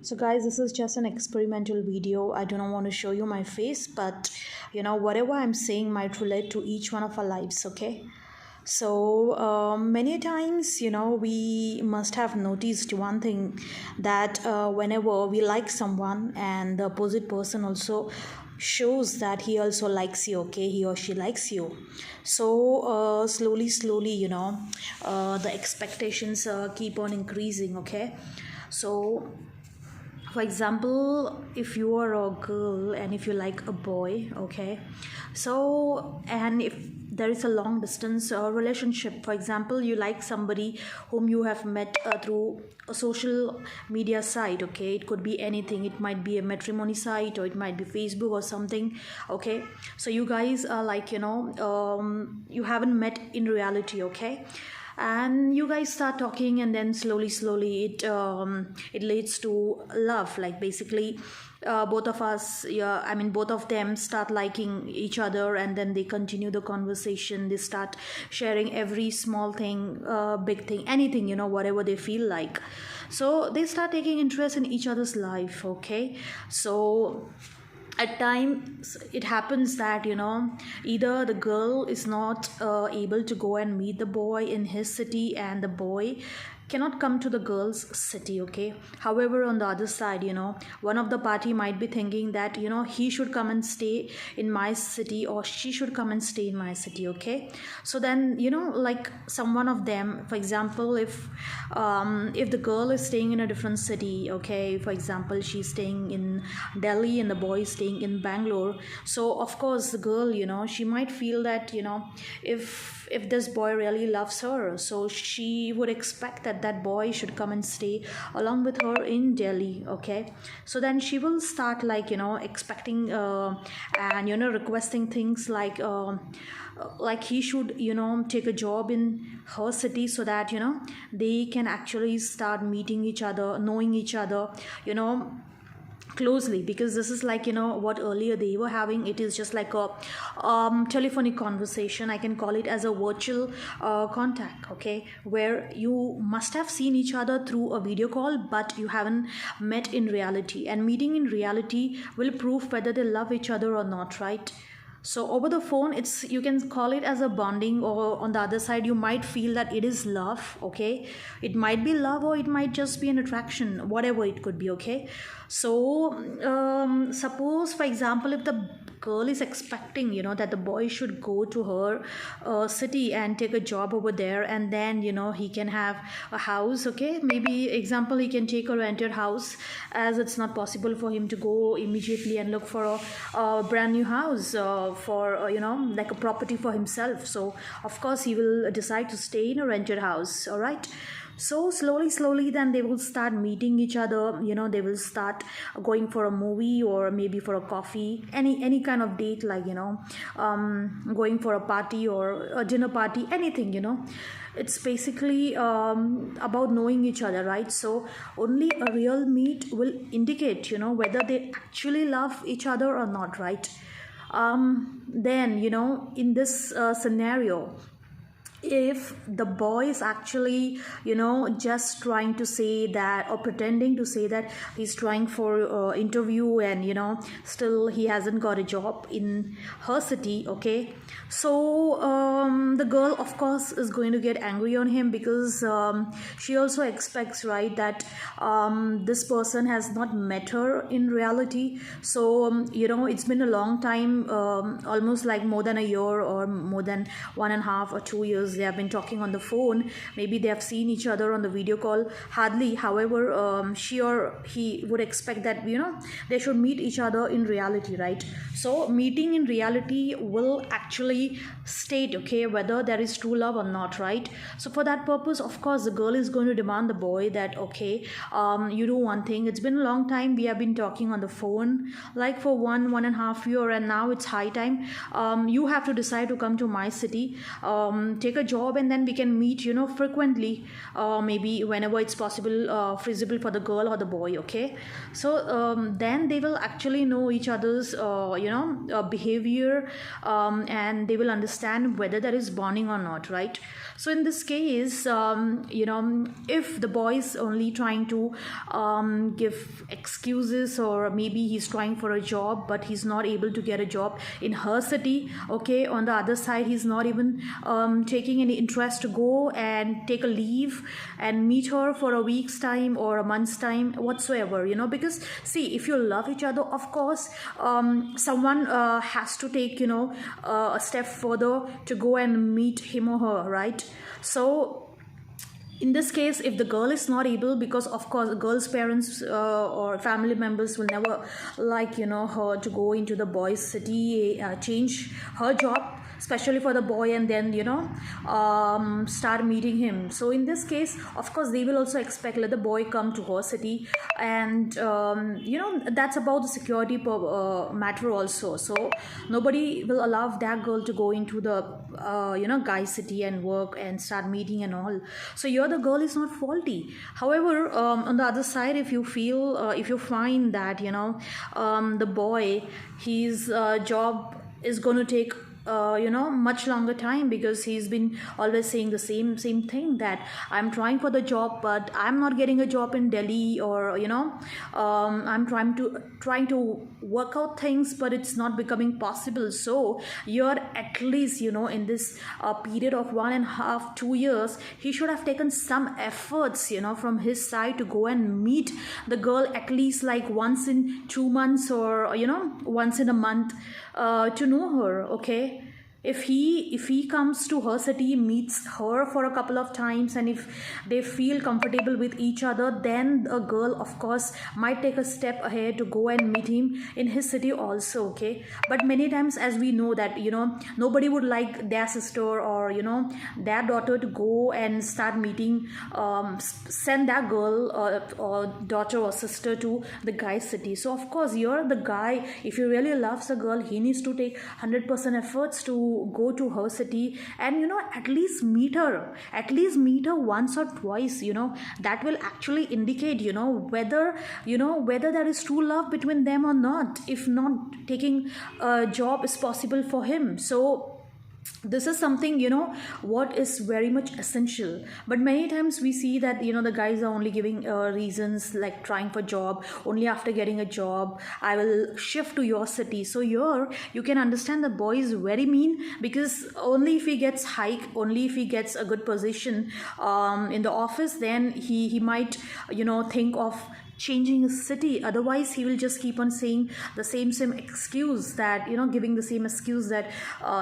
So guys, this is just an experimental video. I do not want to show you my face, but whatever I'm saying might relate to each one of our lives, okay? So many times, we must have noticed one thing that whenever we like someone and the opposite person also shows that he also likes you, okay, he or she likes you. So slowly, the expectations keep on increasing, okay? So for example, if you are a girl and if you like a boy, okay, so and if there is a long distance relationship, for example, you like somebody whom you have met through a social media site, okay, it could be anything, it might be a matrimony site or it might be Facebook or something, okay, so you guys are like you haven't met in reality, okay, and you guys start talking, and then slowly it leads to love, like basically both of us, yeah, I mean both of them start liking each other, and then they continue the conversation, they start sharing every small thing, big thing, anything, whatever they feel like, so they start taking interest in each other's life, okay. So at times it happens that either the girl is not able to go and meet the boy in his city, and the boy cannot come to the girl's city, okay. However, on the other side, one of the party might be thinking that he should come and stay in my city, or she should come and stay in my city, okay. So then like some one of them, for example, if the girl is staying in a different city, okay, for example she's staying in Delhi and the boy is staying in Bangalore, so of course the girl, she might feel that if this boy really loves her, so she would expect that that boy should come and stay along with her in Delhi, okay. So then she will start like expecting and requesting things like he should take a job in her city, so that they can actually start meeting each other, knowing each other closely, because this is like what earlier they were having, it is just like a telephonic conversation, I can call it as a virtual contact, okay, where you must have seen each other through a video call, but you haven't met in reality, and meeting in reality will prove whether they love each other or not, right? So over the phone, it's, you can call it as a bonding, or on the other side you might feel that it is love, okay, it might be love or it might just be an attraction, whatever it could be, okay. So suppose for example, if the girl is expecting that the boy should go to her city and take a job over there, and then he can have a house, okay, maybe example he can take a rented house, as it's not possible for him to go immediately and look for a brand new house for like a property for himself, so of course he will decide to stay in a rented house, all right. So slowly then they will start meeting each other, they will start going for a movie, or maybe for a coffee, any kind of date, like going for a party or a dinner party, anything, it's basically about knowing each other, right? So only a real meet will indicate whether they actually love each other or not, right? Then in this scenario, if the boy is actually just trying to say that, or pretending to say that he's trying for interview, and still he hasn't got a job in her city, okay, so the girl of course is going to get angry on him, because she also expects, right, that this person has not met her in reality, so it's been a long time, almost like more than a year, or more than 1.5 or 2 years they have been talking on the phone, maybe they have seen each other on the video call hardly, however she or he would expect that they should meet each other in reality, right? So meeting in reality will actually state, okay, whether there is true love or not, right? So for that purpose, of course the girl is going to demand the boy that, okay, you do one thing, it's been a long time, we have been talking on the phone like for 1.5 year, and now it's high time, you have to decide to come to my city, take a a job and then we can meet, frequently, maybe whenever it's possible, feasible for the girl or the boy. Okay, so then they will actually know each other's behavior, and they will understand whether there is bonding or not, right? So in this case, if the boy is only trying to give excuses, or maybe he's trying for a job but he's not able to get a job in her city, okay, on the other side he's not even taking any interest to go and take a leave and meet her for a week's time or a month's time whatsoever, because see, if you love each other, of course, someone has to take, a step further to go and meet him or her, right? So in this case, if the girl is not able, because of course the girl's parents or family members will never like, her to go into the boy's city, change her job, especially for the boy, and then start meeting him. So in this case, of course, they will also expect, let the boy come to her city, and that's about the security matter also. So nobody will allow that girl to go into the guy's city and work and start meeting and all. So the girl is not faulty. However, on the other side, if you feel, if you find that the boy, his job is going to take much longer time, because he's been always saying the same thing, that I'm trying for the job but I'm not getting a job in Delhi, or I'm trying to work out things but it's not becoming possible. So you're at least in this period of 1.5 2 years, he should have taken some efforts from his side to go and meet the girl at least like once in 2 months, or once in a month, to know her. Okay, if he comes to her city, meets her for a couple of times, and if they feel comfortable with each other, then a girl of course might take a step ahead to go and meet him in his city also. Okay, but many times, as we know, that nobody would like their sister or their daughter to go and start meeting, send that girl or daughter or sister to the guy's city. So of course, you're the guy, if he really loves a girl, he needs to take 100% efforts to go to her city and at least meet her once or twice. That will actually indicate whether whether there is true love between them or not, if not taking a job is possible for him. So this is something what is very much essential. But many times we see that the guys are only giving reasons like trying for job, only after getting a job I will shift to your city. So here you can understand the boy is very mean, because only if he gets hike, only if he gets a good position in the office, then he might think of changing his city. Otherwise he will just keep on saying the same excuse, that giving the same excuse that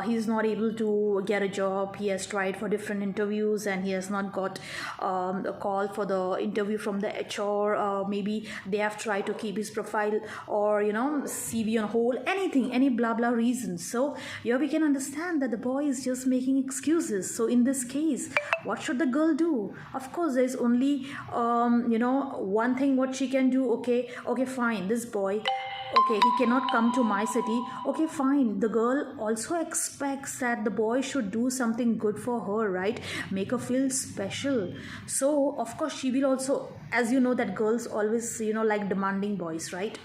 he's not able to get a job, he has tried for different interviews and he has not got a call for the interview from the HR, maybe they have tried to keep his profile or CV on hold, any blah blah reasons. So here we can understand that the boy is just making excuses. So in this case, what should the girl do? Of course, there's only one thing what she can do. Okay, fine, this boy, okay, he cannot come to my city. Okay, fine, the girl also expects that the boy should do something good for her, right? Make her feel special. So of course she will also, as you know, that girls always like demanding boys, right?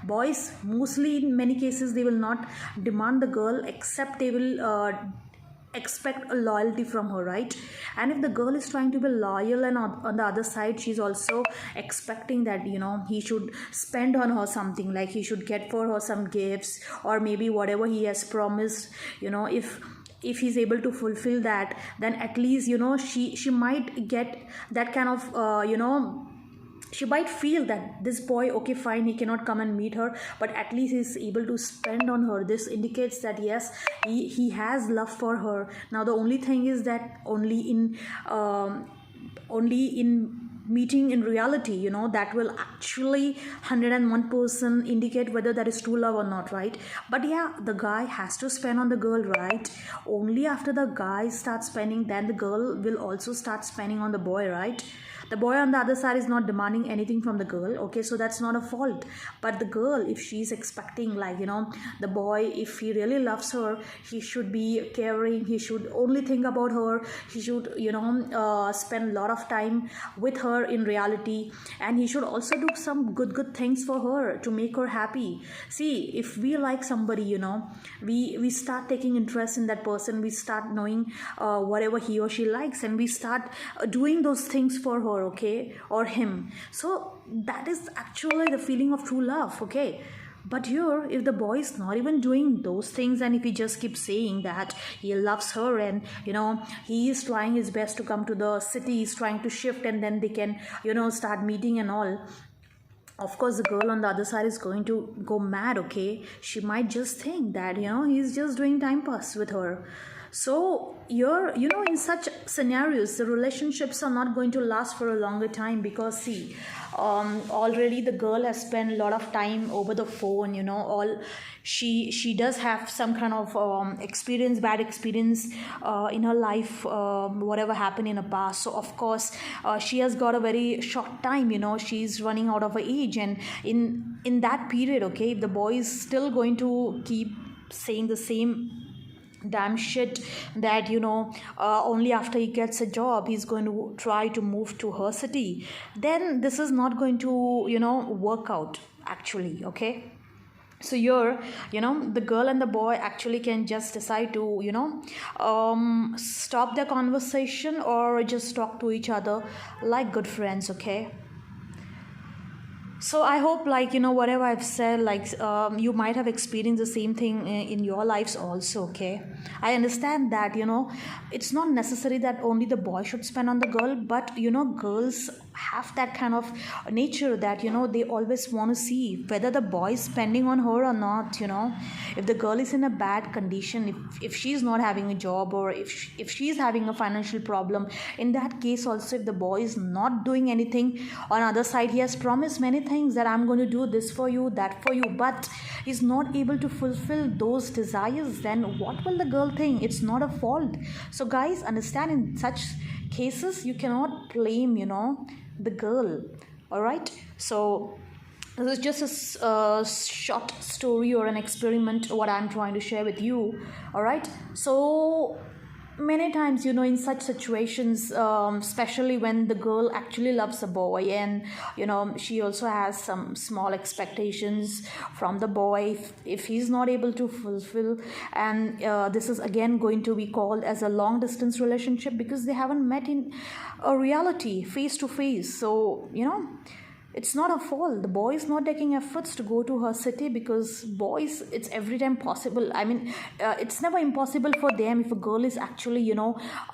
Boys mostly, in many cases, they will not demand the girl, except they will expect a loyalty from her, right? And if the girl is trying to be loyal, and on the other side she's also expecting that he should spend on her something, like he should get for her some gifts, or maybe whatever he has promised, if he's able to fulfill that, then at least she might get that kind of she might feel that this boy, okay fine, he cannot come and meet her, but at least he's able to spend on her. This indicates that yes, he has love for her. Now the only thing is that only in meeting in reality, that will actually 101% indicate whether that is true love or not, right? But yeah, the guy has to spend on the girl, right? Only after the guy starts spending, then the girl will also start spending on the boy, right? The boy on the other side is not demanding anything from the girl, okay, so that's not a fault. But the girl, if she's expecting, like, the boy, if he really loves her, he should be caring, he should only think about her, he should spend a lot of time with her in reality, and he should also do some good things for her to make her happy. See, if we like somebody, we start taking interest in that person, we start knowing whatever he or she likes, and we start doing those things for her, okay, or him. So that is actually the feeling of true love, okay. But here, if the boy is not even doing those things, and if he just keeps saying that he loves her, and he is trying his best to come to the city, he's trying to shift, and then they can start meeting and all, of course the girl on the other side is going to go mad, okay. She might just think that he's just doing time pass with her. So you're in such scenarios, the relationships are not going to last for a longer time, because see, already the girl has spent a lot of time over the phone, she does have some kind of bad experience in her life, whatever happened in the past. So of course she has got a very short time, she's running out of her age, and in that period, okay, if the boy is still going to keep saying the same damn shit that only after he gets a job he's going to try to move to her city, then this is not going to work out actually, okay. So here, the girl and the boy actually can just decide to stop their conversation, or just talk to each other like good friends, okay. So I hope, like, whatever I've said, like, you might have experienced the same thing in your lives also, okay. I understand that it's not necessary that only the boy should spend on the girl, but girls have that kind of nature that they always want to see whether the boy is spending on her or not. If the girl is in a bad condition, if she's not having a job, or if she's having a financial problem, in that case also, if the boy is not doing anything, on other side he has promised many things that I'm going to do this for you, that for you, but he's not able to fulfill those desires, then what will the girl think? It's not a fault. So guys, understand, in such cases you cannot blame the girl. All right, so this is just a short story or an experiment what I'm trying to share with you. All right, so many times in such situations, especially when the girl actually loves a boy, and she also has some small expectations from the boy, if he's not able to fulfill, and this is again going to be called as a long distance relationship, because they haven't met in a reality face to face. So it's not a fault. The boy is not taking efforts to go to her city, because boys, it's every time possible. I mean, it's never impossible for them if a girl is actually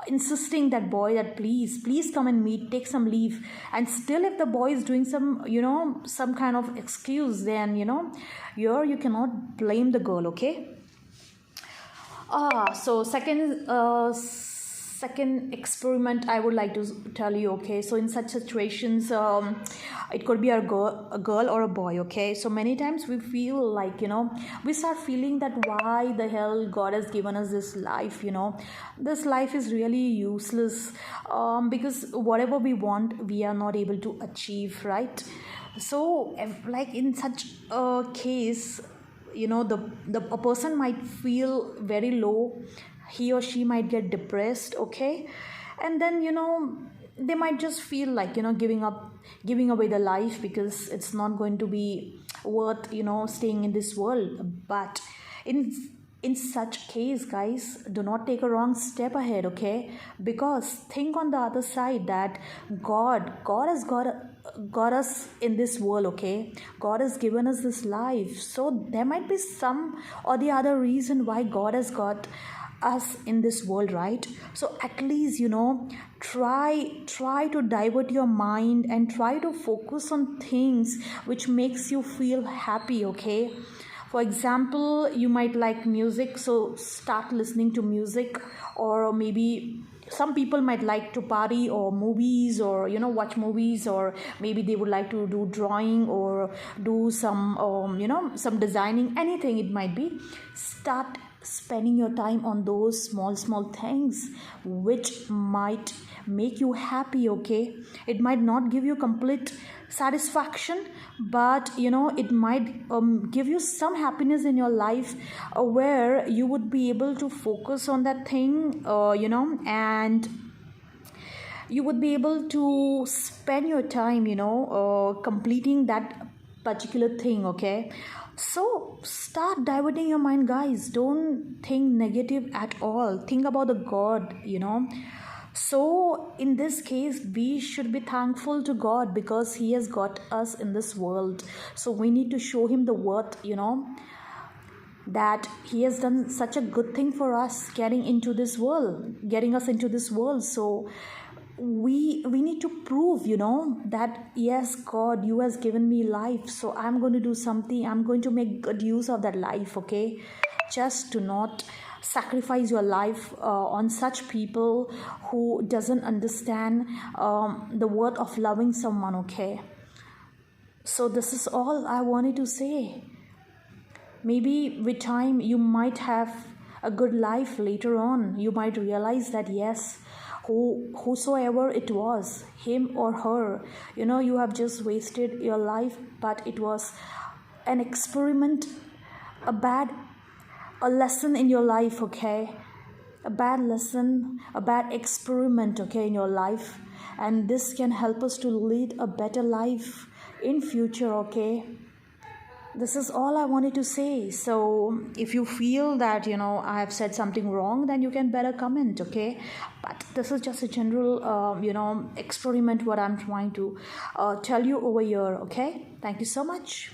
insisting that boy that please come and meet, take some leave, and still if the boy is doing some some kind of excuse, then here you cannot blame the girl, okay. So second experiment I would like to tell you, okay. So in such situations, it could be a girl or a boy, okay. So many times we feel like we start feeling that why the hell God has given us this life, this life is really useless, because whatever we want we are not able to achieve, right? So like in such a case, a person might feel very low, he or she might get depressed, okay, and then they might just feel like giving away the life, because it's not going to be worth staying in this world. But in such case, guys, do not take a wrong step ahead, okay, because think on the other side that God has got us in this world, okay. God has given us this life, so there might be some or the other reason why God has got us in this world, right? So at least try to divert your mind and try to focus on things which makes you feel happy, okay. For example, you might like music, so start listening to music, or maybe some people might like to party, or movies, or watch movies, or maybe they would like to do drawing, or do some some designing, anything it might be. spending your time on those small things which might make you happy. Okay, it might not give you complete satisfaction, but it might give you some happiness in your life, where you would be able to focus on that thing, and you would be able to spend your time completing that particular thing. Okay, so start diverting your mind, guys. Don't think negative at all. Think about the God. So in this case, we should be thankful to God because He has got us in this world. So we need to show Him the worth, that He has done such a good thing for us, getting us into this world. So we need to prove, that yes, God, you has given me life, so I'm going to do something. I'm going to make good use of that life. Okay, just to not sacrifice your life on such people who doesn't understand the worth of loving someone. Okay, so this is all I wanted to say. Maybe with time you might have a good life later on. You might realize that yes, whosoever it was, him or her, you have just wasted your life, but it was an experiment, a lesson in your life. Okay, a bad lesson, a bad experiment, okay, in your life, and this can help us to lead a better life in future. Okay, this is all I wanted to say. So if you feel that I have said something wrong, then you can better comment. Okay, but this is just a general experiment what I'm trying to tell you over here. Okay, thank you so much.